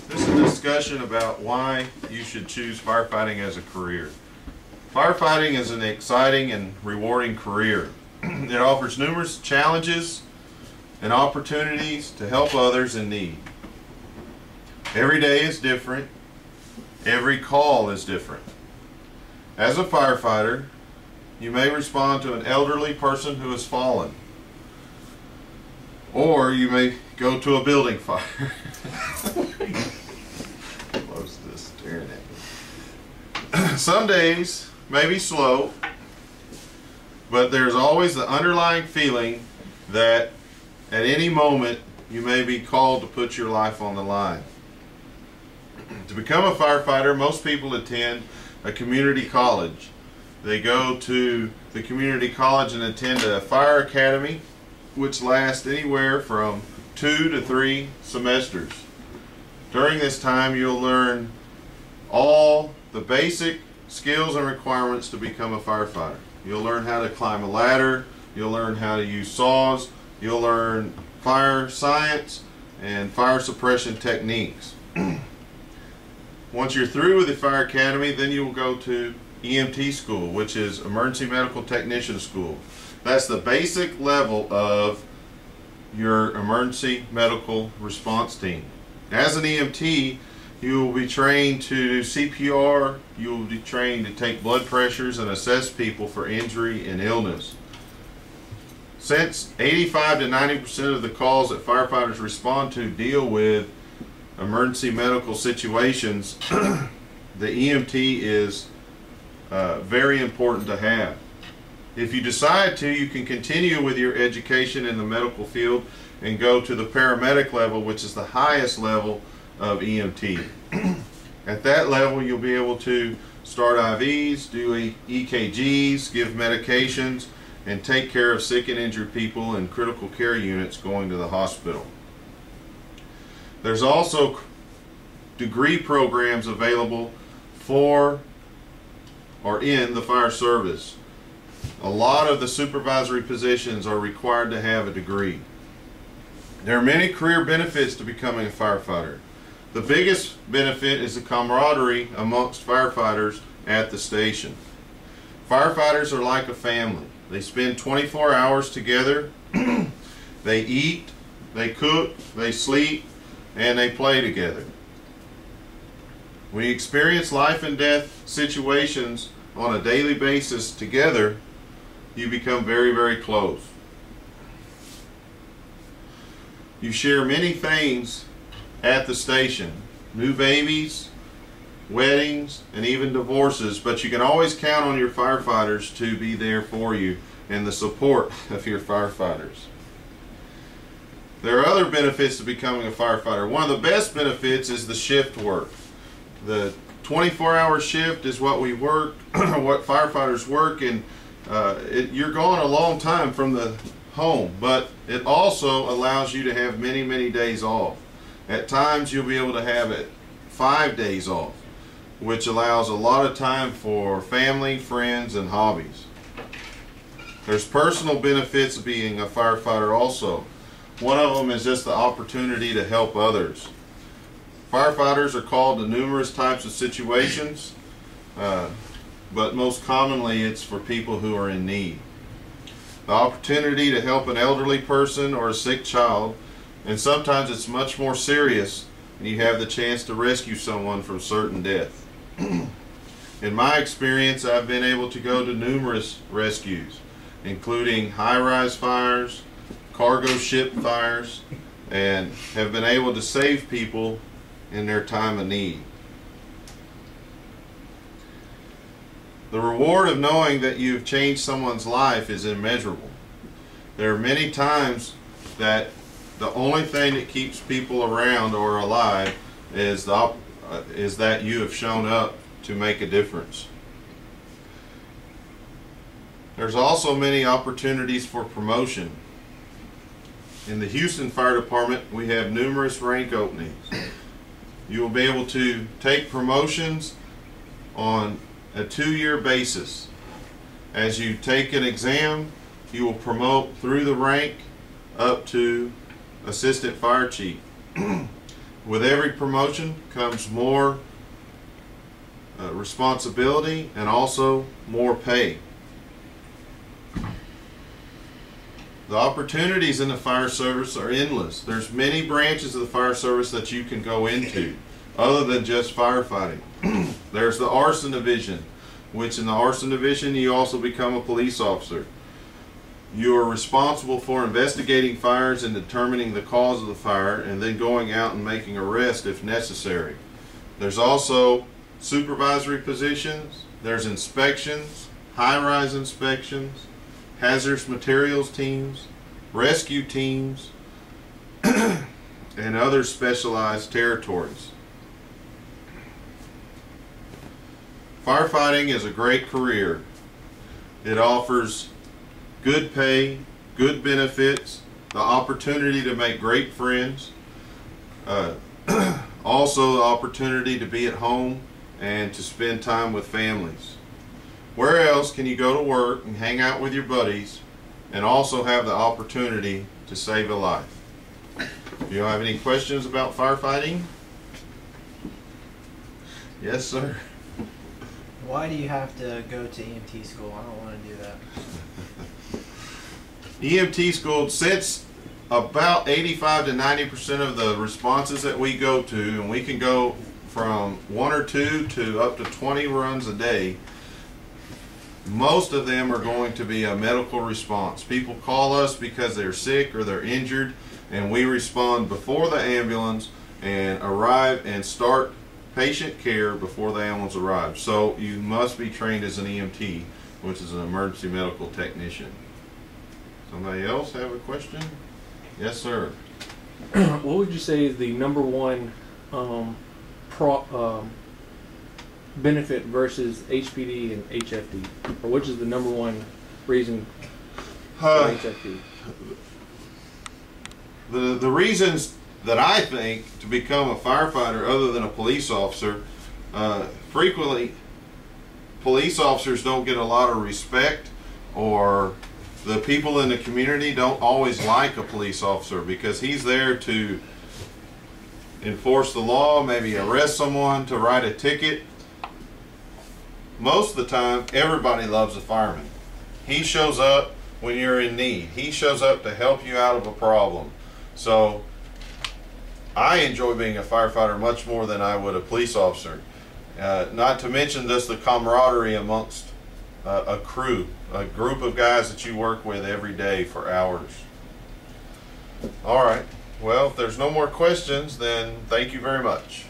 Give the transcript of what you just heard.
This is a discussion about why you should choose firefighting as a career. Firefighting is an exciting and rewarding career. It offers numerous challenges and opportunities to help others in need. Every day is different. Every call is different. As a firefighter, you may respond to an elderly person who has fallen, or you may go to a building fire. Close this, staring at me. Some days may be slow, but there's always the underlying feeling that at any moment you may be called to put your life on the line. To become a firefighter, most people attend a community college. They go to the community college and attend a fire academy, which lasts anywhere from 2 to 3 semesters. During this time, you'll learn all the basic skills and requirements to become a firefighter. You'll learn how to climb a ladder, you'll learn how to use saws, you'll learn fire science and fire suppression techniques. Once you're through with the fire academy, then you will go to EMT school, which is Emergency Medical Technician School. That's the basic level of your emergency medical response team. As an EMT, you will be trained to do CPR, you will be trained to take blood pressures and assess people for injury and illness. Since 85 to 90% of the calls that firefighters respond to deal with emergency medical situations, the EMT is very important to have. If you decide to, you can continue with your education in the medical field and go to the paramedic level, which is the highest level of EMT. At that level, you'll be able to start IVs, do EKGs, give medications, and take care of sick and injured people in critical care units going to the hospital. There's also degree programs available for or in the fire service. A lot of the supervisory positions are required to have a degree. There are many career benefits to becoming a firefighter. The biggest benefit is the camaraderie amongst firefighters at the station. Firefighters are like a family. They spend 24 hours together. They eat, they cook, they sleep, and they play together. When you experience life and death situations on a daily basis together, you become very, very close. You share many things at the station, new babies, weddings, and even divorces, but you can always count on your firefighters to be there for you and the support of your firefighters. There are other benefits to becoming a firefighter. One of the best benefits is the shift work. The 24-hour shift is what we work, what firefighters work, and you're gone a long time from the home, but it also allows you to have many, many days off. At times you'll be able to have 5 days off, which allows a lot of time for family, friends, and hobbies. There's personal benefits of being a firefighter also. One of them is just the opportunity to help others. Firefighters are called to numerous types of situations, but most commonly it's for people who are in need. The opportunity to help an elderly person or a sick child, and sometimes it's much more serious and you have the chance to rescue someone from certain death. In my experience, I've been able to go to numerous rescues, including high-rise fires, cargo ship fires, and have been able to save people in their time of need. The reward of knowing that you've changed someone's life is immeasurable. There are many times that the only thing that keeps people around or alive is that you have shown up to make a difference. There's also many opportunities for promotion. In the Houston Fire Department, we have numerous rank openings. You will be able to take promotions on a 2-year basis. As you take an exam, you will promote through the rank up to assistant fire chief. With every promotion comes more responsibility and also more pay. The opportunities in the fire service are endless. There's many branches of the fire service that you can go into other than just firefighting. There's the arson division, which in the arson division you also become a police officer. You are responsible for investigating fires and determining the cause of the fire and then going out and making arrests if necessary. There's also supervisory positions, there's inspections, high-rise inspections, hazardous materials teams, rescue teams, and other specialized territories. Firefighting is a great career. It offers good pay, good benefits, the opportunity to make great friends, also the opportunity to be at home and to spend time with families. Where else can you go to work and hang out with your buddies and also have the opportunity to save a life? Do you have any questions about firefighting? Yes, sir. Why do you have to go to EMT school? I don't want to do that. EMT school, since about 85 to 90% of the responses that we go to, and we can go from 1 or 2 to up to 20 runs a day, most of them are going to be a medical response. People call us because they're sick or they're injured, and we respond before the ambulance and arrive and start patient care before the ambulance arrives. So you must be trained as an EMT, which is an emergency medical technician. Somebody else have a question? Yes, sir. What would you say is the number one benefit versus HPD and HFD, or which is the number one reason for HFD? The reasons that I think to become a firefighter other than a police officer, frequently police officers don't get a lot of respect, or the people in the community don't always like a police officer because he's there to enforce the law, maybe arrest someone, to write a ticket. Most of the time, everybody loves a fireman. He shows up when you're in need. He shows up to help you out of a problem. So I enjoy being a firefighter much more than I would a police officer. Not to mention just the camaraderie amongst a crew, a group of guys that you work with every day for hours. All right. Well, if there's no more questions, then thank you very much.